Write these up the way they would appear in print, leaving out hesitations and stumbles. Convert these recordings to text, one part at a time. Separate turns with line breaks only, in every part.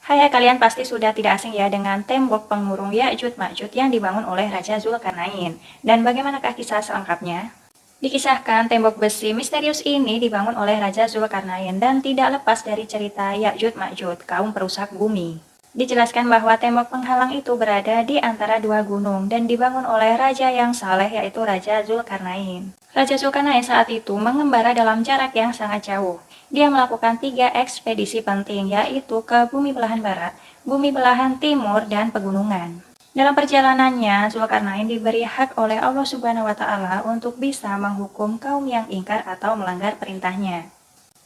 Hai, kalian pasti sudah tidak asing ya dengan tembok pengurung Ya'juj Ma'juj yang dibangun oleh Raja Zulkarnain. Dan bagaimanakah kisah selengkapnya? Dikisahkan tembok besi misterius ini dibangun oleh Raja Zulkarnain dan tidak lepas dari cerita Ya'juj Ma'juj, kaum perusak bumi. Dijelaskan bahwa tembok penghalang itu berada di antara dua gunung dan dibangun oleh raja yang saleh yaitu Raja Zulkarnain. Raja Zulkarnain saat itu mengembara dalam jarak yang sangat jauh. Dia melakukan 3 ekspedisi penting yaitu ke bumi belahan barat, bumi belahan timur, dan pegunungan. Dalam perjalanannya, Zulkarnain diberi hak oleh Allah Subhanahu wa Ta'ala untuk bisa menghukum kaum yang ingkar atau melanggar perintahnya.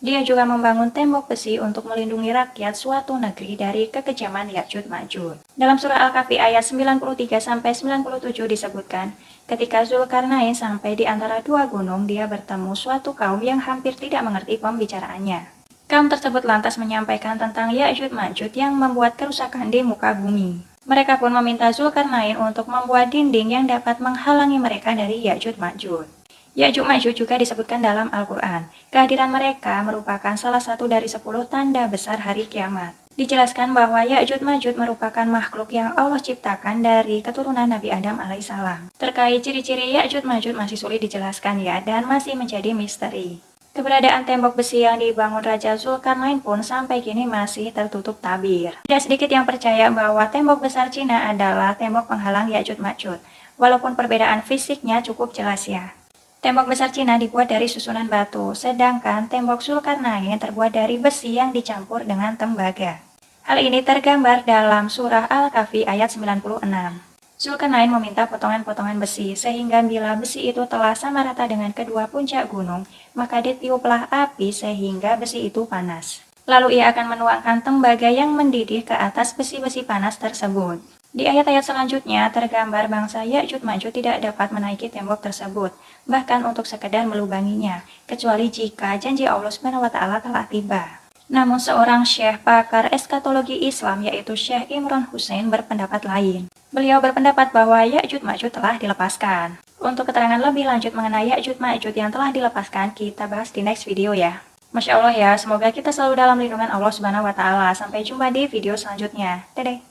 Dia juga membangun tembok besi untuk melindungi rakyat suatu negeri dari kekejaman Ya'juj Ma'juj. Dalam surah Al-Kahfi ayat 93-97 disebutkan, ketika Zulkarnain sampai di antara dua gunung, dia bertemu suatu kaum yang hampir tidak mengerti pembicaraannya. Kaum tersebut lantas menyampaikan tentang Ya'juj Ma'juj yang membuat kerusakan di muka bumi. Mereka pun meminta Zulkarnain untuk membuat dinding yang dapat menghalangi mereka dari Ya'juj Ma'juj. Ya'juj Ma'juj juga disebutkan dalam Al-Quran. Kehadiran mereka merupakan salah satu dari 10 tanda besar hari kiamat. Dijelaskan bahwa Ya'juj Ma'juj merupakan makhluk yang Allah ciptakan dari keturunan Nabi Adam alaihissalam. Terkait ciri-ciri Ya'juj Ma'juj masih sulit dijelaskan ya, dan masih menjadi misteri. Keberadaan tembok besi yang dibangun Raja Zulkarnain pun sampai kini masih tertutup tabir. Tidak sedikit yang percaya bahwa tembok besar Cina adalah tembok penghalang Ya'juj Ma'juj, walaupun perbedaan fisiknya cukup jelas ya. Tembok besar Cina dibuat dari susunan batu, sedangkan tembok Zulkarnain terbuat dari besi yang dicampur dengan tembaga. Hal ini tergambar dalam surah Al-Kahfi ayat 96. Zulkarnain meminta potongan-potongan besi, sehingga bila besi itu telah sama rata dengan kedua puncak gunung, maka ditiuplah api sehingga besi itu panas. Lalu ia akan menuangkan tembaga yang mendidih ke atas besi-besi panas tersebut. Di ayat-ayat selanjutnya tergambar bangsa Ya'juj Ma'juj tidak dapat menaiki tembok tersebut, bahkan untuk sekedar melubanginya, kecuali jika janji Allah Subhanahu wa Ta'ala telah tiba. Namun seorang syekh pakar eskatologi Islam yaitu Syekh Imran Hussein berpendapat lain. Beliau berpendapat bahwa Ya'juj Ma'juj telah dilepaskan. Untuk keterangan lebih lanjut mengenai Ya'juj Ma'juj yang telah dilepaskan, kita bahas di next video ya. Masya Allah ya, semoga kita selalu dalam lindungan Allah Subhanahu wa Ta'ala. Sampai jumpa di video selanjutnya. Dadah!